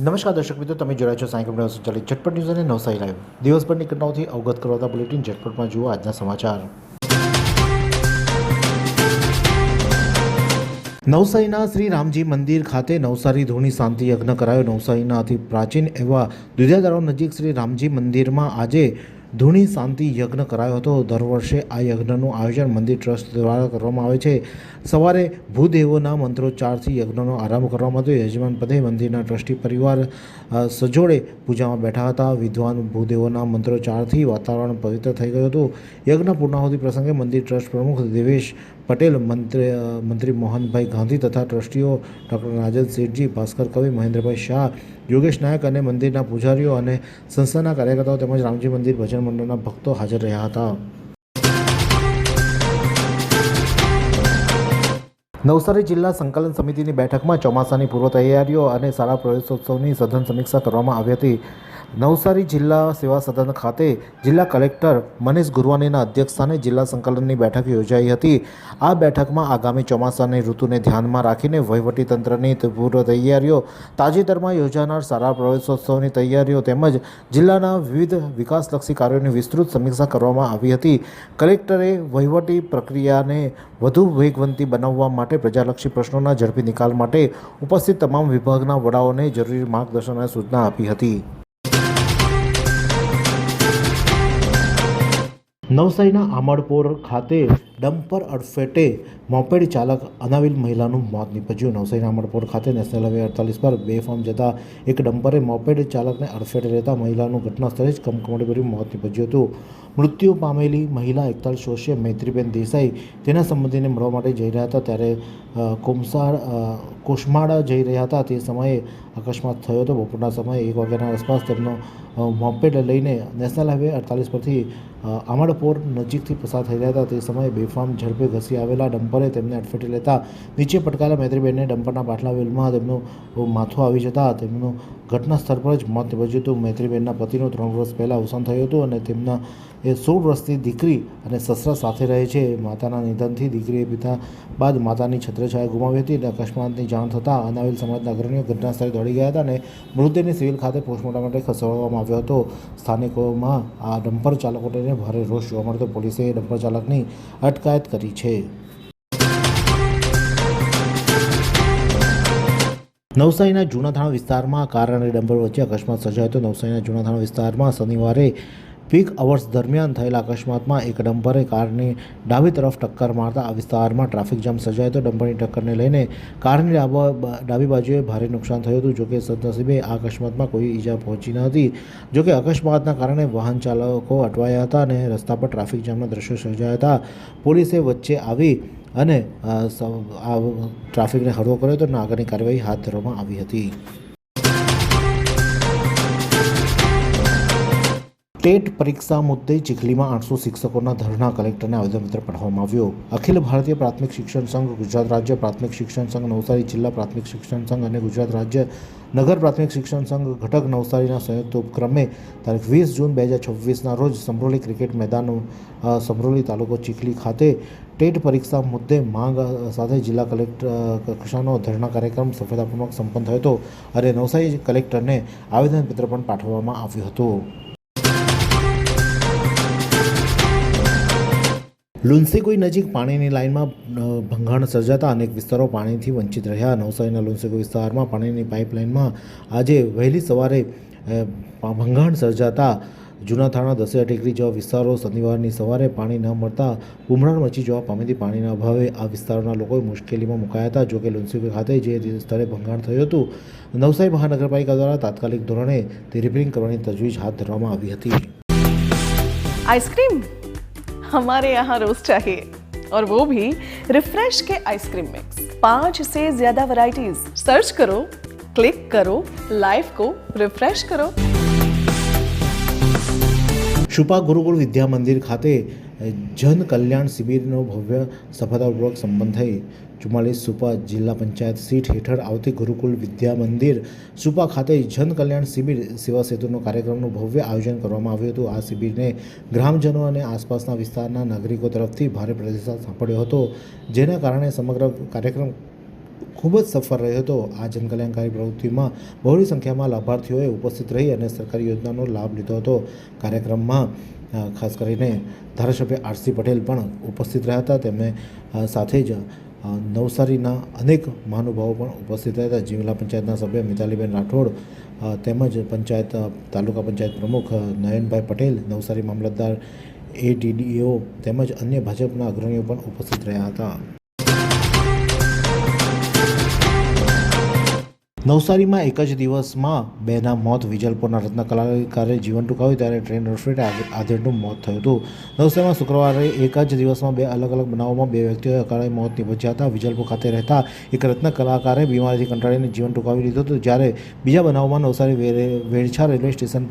નમસ્કાર દર્શક મિત્રો, તમે જોડાયા છો સાંઈ કંપની સંચાલિત ઝટપટ ન્યૂઝ અને નવસારી લાઈવ. દિવસભરની ઘટનાઓથી અવગત કરાવતા બુલેટિન ઝટપટમાં જુઓ આજના સમાચાર. નવસારીના શ્રી રામજી મંદિર ખાતે નવસારી ધૂણી શાંતિ યજ્ઞ કરાયો. નવસારીના અતિ પ્રાચીન એવા દુધિયા તળાવ નજીક શ્રી રામજી મંદિરમાં આજે ધૂણી શાંતિ યજ્ઞ કરાયો હતો. દર વર્ષે આ યજ્ઞનું આયોજન મંદિર ટ્રસ્ટ દ્વારા કરવામાં આવે છે. સવારે ભૂદેવોના મંત્રોચ્ચારથી યજ્ઞનો આરંભ કરવામાં આવ્યો. યજમાન પદે મંદિરના ટ્રસ્ટી પરિવાર સજોડે પૂજામાં બેઠા હતા. વિદ્વાન ભૂદેવોના મંત્રોચ્ચારથી વાતાવરણ પવિત્ર થઈ ગયું હતું. યજ્ઞ પૂર્ણાહુતિ પ્રસંગે મંદિર ટ્રસ્ટ પ્રમુખ દેવેશ પટેલ, મંત્રી મોહનભાઈ ગાંધી તથા ટ્રસ્ટીઓ ડૉક્ટર રાજન શેઠજી, ભાસ્કર કવિ, મહેન્દ્રભાઈ શાહ, યોગેશ નાયક અને મંદિરના પૂજારીઓ અને સંસ્થાના કાર્યકર્તાઓ તેમજ રામજી મંદિર ભજન મંડળના ભક્તો હાજર રહ્યા હતા. નવસારી જિલ્લા સંકલન સમિતિની બેઠકમાં ચોમાસાની પૂર્વ તૈયારીઓ અને શાળા પ્રવેશોત્સવની સઘન સમીક્ષા કરવામાં આવી હતી. નવસારી જિલ્લા સેવા સદન ખાતે જિલ્લા કલેક્ટર મનીષ ગુરવાનીના અધ્યક્ષસ્થાને જિલ્લા સંકલનની બેઠક યોજાઈ હતી. આ બેઠકમાં આગામી ચોમાસાની ઋતુને ધ્યાનમાં રાખીને વહીવટીતંત્રની પૂર્વ તૈયારીઓ, તાજેતરમાં યોજાનાર શાળા પ્રવેશોત્સવની તૈયારીઓ તેમજ જિલ્લાના વિવિધ વિકાસલક્ષી કાર્યોની વિસ્તૃત સમીક્ષા કરવામાં આવી હતી. કલેક્ટરે વહીવટી પ્રક્રિયાને વધુ વેગવંતી બનાવવા માટે પ્રજાલક્ષી પ્રશ્નોના ઝડપી નિકાલ માટે ઉપસ્થિત તમામ વિભાગના વડાઓને જરૂરી માર્ગદર્શન અને સૂચના આપી હતી. નવસારીના આમળપોર ખાતે ડમ્પર અડફેટે મોપેડ ચાલક અનાવિલ મહિલાનું મોત નીપજ્યું. નવસારીના આમળપોર ખાતે નેશનલ હાઈવે 48 પર બેફામ જતા એક ડમ્પરે મોપેડ ચાલકને અડફેટે લેતા મહિલાનું ઘટના સ્થળે જ કમકમાટીભર્યું મોત નીપજ્યું હતું. મૃત્યુ પામેલી મહિલા 41 વર્ષીય મૈત્રીબેન દેસાઈ તેના સંબંધીને મળવા માટે જઈ રહ્યા હતા. ત્યારે કોસમાડા જઈ રહ્યા હતા તે સમયે અકસ્માત થયો હતો. બપોરના સમયે 1 વાગ્યાના આસપાસ તેમનો મોપેડ લઈને નેશનલ હાઈવે 48 પરથી આમળપોર નજીકથી પસાર થઈ રહ્યા હતા. તે સમયે બેફામ ઝડપે ઘસી આવેલા ડમ્પરે તેમને અડફેટે લેતા નીચે પટકાયેલા મૈત્રીબેનને ડમ્પરના પાછલા વ્હીલમાં તેમનું માથું આવી જતા તેમનું ઘટના સ્થળ પર જ મોત નીપજ્યું હતું. મૈત્રીબેનના પતિનું 3 વર્ષ પહેલાં અવસાન થયું હતું અને તેમના 16 વર્ષની દીકરી અને સસરા સાથે રહે છે. માતાના નિધનથી દીકરીએ પિતા બાદ માતાની છત્રછાયા ગુમાવી હતી. અકસ્માતની જાણ થતાં અનાવિલ સમાજના અગ્રણીઓ ઘટના સ્થળે દોડી ગયા હતા અને મૃતદેહને સિવિલ ખાતે પોસ્ટમોર્ટમ માટે ખસેડવામાં આવ્યો હતો. સ્થાનિકોમાં આ ડમ્પર ચાલકોને ભારે રોષ જોવા મળતો. પોલીસે ડમ્પર ચાલકની અટકાયત કરી છે. નવસારીના જૂના થાણા વિસ્તારમાં કાર અને ડમ્પર વચ્ચે અકસ્માત સર્જાયો હતો. નવસારીના જૂના થાણા વિસ્તારમાં શનિવારે પીક અવર્સ દરમિયાન થયેલા અકસ્માતમાં એક ડમ્પરે કારની ડાબી તરફ ટક્કર મારતા આ વિસ્તારમાં ટ્રાફિક જામ સર્જાયો હતો. ડમ્પરની ટક્કરને લઈને કારની ડાબી બાજુએ ભારે નુકસાન થયું હતું. જોકે સદનસીબે આ અકસ્માતમાં કોઈ ઈજા પહોંચી ન હતી. જોકે અકસ્માતના કારણે વાહન ચાલકો અટવાયા હતા અને રસ્તા પર ટ્રાફિક જામના દ્રશ્યો સર્જાયા હતા. પોલીસે વચ્ચે આવી અને આ ટ્રાફિકને હળવો કર્યો હતો અને આગળની કાર્યવાહી હાથ ધરવામાં આવી હતી. ટેટ પરીક્ષા મુદ્દે ચીખલીમાં 800 શિક્ષકોના ધરણા, કલેક્ટરને આવેદનપત્ર પાઠવવામાં આવ્યું. અખિલ ભારતીય પ્રાથમિક શિક્ષણ સંઘ, ગુજરાત રાજ્ય પ્રાથમિક શિક્ષણ સંઘ, નવસારી જિલ્લા પ્રાથમિક શિક્ષણ સંઘ અને ગુજરાત રાજ્ય નગર પ્રાથમિક શિક્ષણ સંઘ ઘટક નવસારીના સંયુક્ત ઉપક્રમે તારીખ 20 જૂન 2026ના રોજ સમરોલી ક્રિકેટ મેદાન, સમરોલી તાલુકો ચીખલી ખાતે ટેટ પરીક્ષા મુદ્દે માંગ સાથે જિલ્લા કલેક્ટર કક્ષાનો ધરણા કાર્યક્રમ સફળતાપૂર્વક સંપન્ન થયો હતો અને નવસારી કલેક્ટરને આવેદનપત્ર પણ પાઠવવામાં આવ્યું હતું. લુન્સીકુઈ નજીક પાણીની લાઇનમાં ભંગાણ સર્જાતા અનેક વિસ્તારો પાણીથી વંચિત રહ્યા. નવસારીના લુન્સીકુઈ વિસ્તારમાં પાણીની પાઇપલાઇનમાં આજે વહેલી સવારે ભંગાણ સર્જાતા જૂના થાણા, દસેરા ટેકરી જેવા વિસ્તારો શનિવારની સવારે પાણી ન મળતા બુમરાણ મચી જવા પામી હતી. પાણીના અભાવે આ વિસ્તારોના લોકો મુશ્કેલીમાં મુકાયા હતા. જોકે લુન્સીકુઈ ખાતે જે સ્થળે ભંગાણ થયું હતું, નવસારી મહાનગરપાલિકા દ્વારા તાત્કાલિક ધોરણે તે રિપેરિંગ કરવાની તજવીજ હાથ ધરવામાં આવી હતી. आइसक्रीम हमारे यहाँ रोज चाहिए और वो भी रिफ्रेश के आइसक्रीम मिक्स 5 से ज्यादा वैरायटीज सर्च करो, क्लिक करो, लाइफ को रिफ्रेश करो. શુપા ગુરુકુળ વિદ્યા મંદિર ખાતે જન કલ્યાણ શિબિરનો ભવ્ય સફળતાપૂર્વક સંપન્ન થઈ. 44 સુપા જિલ્લા પંચાયત સીટ હેઠળ આવતી ગુરુકુલ વિદ્યા મંદિર સુપા ખાતે જન કલ્યાણ શિબિર સેવા સેતુનો કાર્યક્રમનું ભવ્ય આયોજન કરવામાં આવ્યું હતું. આ શિબિરને ગ્રામજનો અને આસપાસના વિસ્તારના નાગરિકો તરફથી ભારે પ્રતિસાદ સાંપડ્યો હતો, જેના કારણે સમગ્ર કાર્યક્રમ ખૂબ જ સફળ રહ્યો હતો. આ જનકલ્યાણકારી પ્રવૃત્તિમાં બહોળી સંખ્યામાં લાભાર્થીઓએ ઉપસ્થિત રહી અને સરકારી યોજનાનો લાભ લીધો હતો. કાર્યક્રમમાં ખાસ કરીને ધારાસભ્ય આરસી પટેલ પણ ઉપસ્થિત રહ્યા હતા. તેમણે સાથે જ નવસારીના અનેક મહાનુભાવો પણ ઉપસ્થિત રહ્યા હતા. જિલ્લા પંચાયતના સભ્ય મિતાલીબેન રાઠોડ તેમજ તાલુકા પંચાયત પ્રમુખ નયનભાઈ પટેલ, નવસારી મામલતદાર, ADDO તેમજ અન્ય ભાજપના અગ્રણીઓ પણ ઉપસ્થિત રહ્યા હતા. નવસારીમાં એક જ દિવસમાં 2ના મોત. વિજલપુરના રત્ન કલાકારે જીવન ટૂંકાવ્યું ત્યારે ટ્રેન અડફેટે આધેડનું મોત થયું હતું. નવસારીમાં શુક્રવારે એક જ દિવસમાં 2 અલગ અલગ બનાવોમાં 2 વ્યક્તિઓએ અકાળે મોત નિપજ્યા હતા. વિજલપુર ખાતે રહેતા એક રત્ન કલાકારે બીમારીથી કંટાળીને જીવન ટૂંકાવી લીધું હતું, જ્યારે બીજા બનાવમાં નવસારી વેડછા રેલવે સ્ટેશન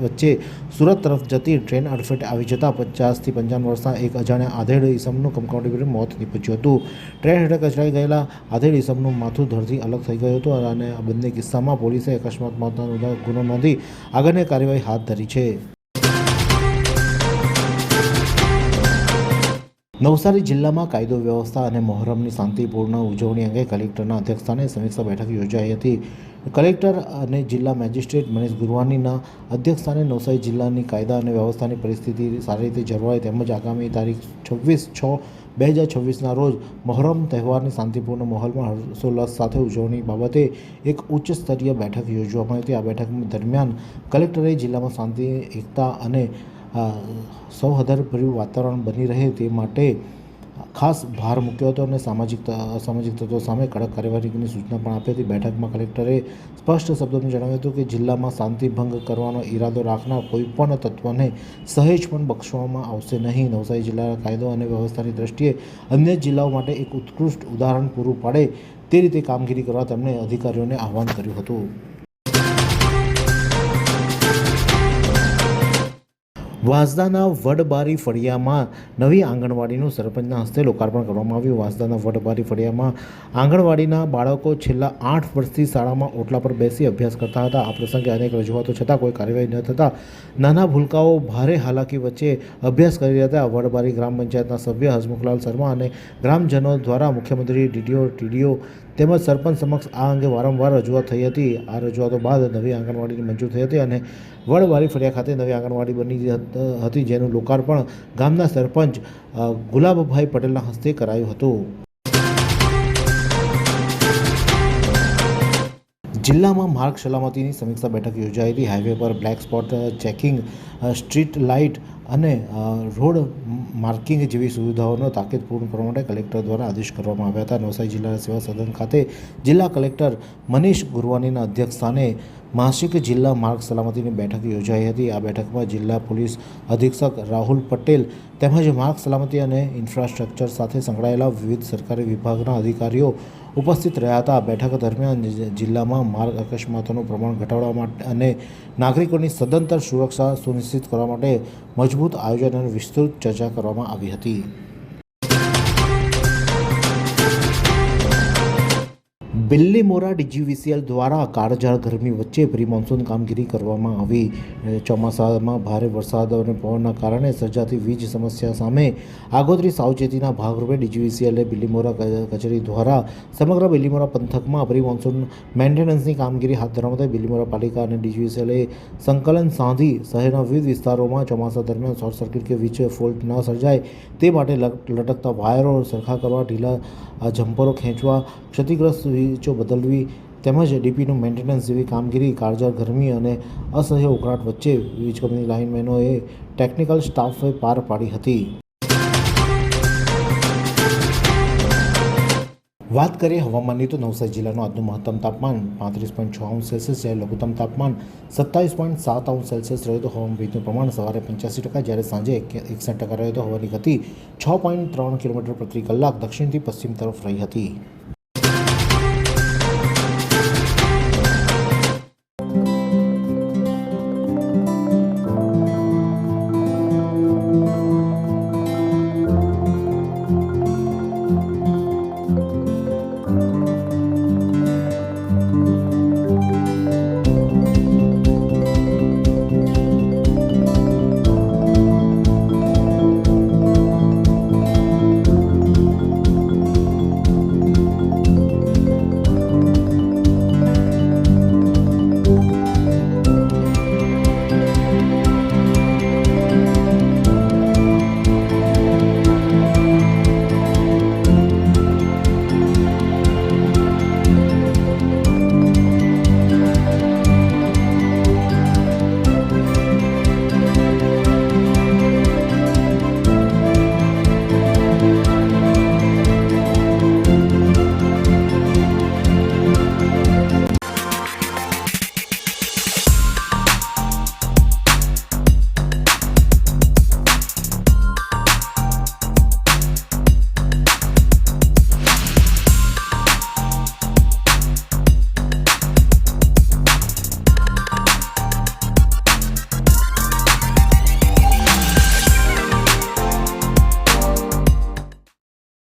વચ્ચે સુરત તરફ જતી ટ્રેન અડફેટે આવી જતાં 50 થી 55 વર્ષના એક અજાણ્યા આધેડ ઈસમનું કમકમાટી મોત નિપજ્યું હતું. ટ્રેન હેઠળ કચડાઈ ગયેલા આધેડ ઈસમનું માથું ધડથી અલગ થઈ ગયું હતું અને આ બંને કિસ્સામાં પોલીસે અકસ્માત મોતનો ગુનો નોંધી આગળની કાર્યવાહી હાથ ધરી છે. નવસારી જિલ્લામાં કાયદો વ્યવસ્થા અને મોહરમની શાંતિપૂર્ણ ઉજવણી અંગે કલેક્ટરના અધ્યક્ષસ્થાને સમીક્ષા બેઠક યોજાઈ હતી. કલેક્ટર અને જિલ્લા મેજિસ્ટ્રેટ મનીષ ગુરવાનીના અધ્યક્ષસ્થાને નવસારી જિલ્લાની કાયદા અને વ્યવસ્થાની પરિસ્થિતિ સારી રીતે જળવાય તેમજ આગામી તારીખ 26/6/2026ના રોજ મોહરમ તહેવારની શાંતિપૂર્ણ માહોલમાં હર્ષોલ્લાસ સાથે ઉજવણી બાબતે એક ઉચ્ચ સ્તરીય બેઠક યોજવામાં હતી. આ બેઠક દરમિયાન કલેક્ટરે જિલ્લામાં શાંતિ, એકતા અને સૌહાર્દભર્યું વાતાવરણ બની રહે તે માટે ખાસ ભાર મૂક્યો હતો અને અસામાજિક તત્વો સામે કડક કાર્યવાહીની સૂચના પણ આપી હતી. બેઠકમાં કલેક્ટરે સ્પષ્ટ શબ્દોમાં જણાવ્યું હતું કે જિલ્લામાં શાંતિ ભંગ કરવાનો ઈરાદો રાખનાર કોઈપણ તત્વને સહેજ પણ બક્ષવામાં આવશે નહીં. નવસારી જિલ્લાના કાયદો અને વ્યવસ્થાની દ્રષ્ટિએ અન્ય જિલ્લાઓ માટે એક ઉત્કૃષ્ટ ઉદાહરણ પૂરું પાડે તે રીતે કામગીરી કરવા તેમણે અધિકારીઓને આહવાન કર્યું હતું. વાંસદાના વડબારી ફળિયામાં નવી આંગણવાડીનું સરપંચના હસ્તે લોકાર્પણ કરવામાં આવ્યું. વાંસદાના વડબારી ફળિયામાં આંગણવાડીના બાળકો છેલ્લા 8 વર્ષથી શાળામાં ઓટલા પર બેસી અભ્યાસ કરતા હતા. આ પ્રસંગે અનેક રજૂઆતો છતાં કોઈ કાર્યવાહી ન થતાં નાના ભૂલકાઓ ભારે હાલાકી વચ્ચે અભ્યાસ કરી રહ્યા હતા. વડબારી ગ્રામ પંચાયતના સભ્ય હસમુખલાલ શર્મા અને ગ્રામજનો દ્વારા મુખ્યમંત્રી, DDO, TDO તેમજ સરપંચ સમક્ષ આ અંગે વારંવાર રજૂઆત થઈ હતી. આ રજૂઆતો બાદ નવી આંગણવાડીની મંજૂર થઈ હતી અને વડબારી ફળિયા ખાતે નવી આંગણવાડી બની હતી, જેનું લોકાર્પણ ગામના સરપંચ ગુલાબભાઈ પટેલના હસ્તે કરાયું હતું. જિલ્લામાં માર્ગ સલામતીની સમીક્ષા બેઠક યોજાઈ હતી. હાઈવે પર black spot checking, street light અને રોડ માર્કિંગ જેવી સુવિધાઓનો તાકીદ પૂર્ણ કરવા માટે કલેક્ટર દ્વારા આદેશ કરવામાં આવ્યા હતા. નવસારી જિલ્લા સેવા સદન ખાતે જિલ્લા કલેક્ટર મનીષ ગુરવાનીના અધ્યક્ષસ્થાને માસિક જિલ્લા માર્ગ સલામતીની બેઠક યોજાઈ હતી. આ બેઠકમાં જિલ્લા પોલીસ અધિક્ષક રાહુલ પટેલ તેમજ માર્ગ સલામતી અને ઇન્ફ્રાસ્ટ્રક્ચર સાથે સંકળાયેલા વિવિધ સરકારી વિભાગના અધિકારીઓ ઉપસ્થિત રહ્યા હતા. બેઠક દરમિયાન જિલ્લામાં માર્ગ અકસ્માતોનું પ્રમાણ ઘટાડવા માટે અને નાગરિકોની સદંતર સુરક્ષા સુનિશ્ચિત કરવા માટે મજબૂત આયોજન અને વિસ્તૃત ચર્ચા કરવામાં આવી હતી. બિલ્લીમોરા DGVCL દ્વારા કાળઝાળ ગરમી વચ્ચે પ્રી મોન્સૂન કામગીરી કરવામાં આવી. ચોમાસામાં ભારે વરસાદ અને પવનના કારણે સર્જાતી વીજ સમસ્યા સામે આગોતરી સાવચેતીના ભાગરૂપે DGVCL બિલ્લીમોરા કચેરી દ્વારા સમગ્ર બિલ્લીમોરા પંથકમાં પ્રી મોન્સૂન મેન્ટેનન્સની કામગીરી હાથ ધરવા માટે બિલ્લીમોરા પાલિકા અને DGVCL સંકલન સાધી શહેરના વિવિધ વિસ્તારોમાં ચોમાસા દરમિયાન શોર્ટ સર્કિટ કે વીજ ફોલ્ટ ન સર્જાય તે માટે લટકતા વાયરો સરખા કરવા, ઢીલા જમ્પરો ખેંચવા, ક્ષતિગ્રસ્ત વીજો બદલવી તેમજ DPનું મેન્ટેનન્સ જેવી કામગીરી કાળઝાળ ગરમી અને અસહ્ય ઉકળાટ વચ્ચે વીજ કંપની લાઇનમેનોએ ટેકનિકલ સ્ટાફે પાર પાડી હતી. વાત કરીએ હવામાનની તો નવસારી જિલ્લાનું આજનું મહત્તમ તાપમાન 35.6°C જ્યારે લઘુત્તમ તાપમાન 27.7°C રહ્યું તો હવામાન ભેજનું પ્રમાણ સવારે 85% જ્યારે સાંજે 61% રહ્યો તો હવાની ગતિ 6.3 કિલોમીટર પ્રતિ કલાક દક્ષિણથી પશ્ચિમ તરફ રહી હતી.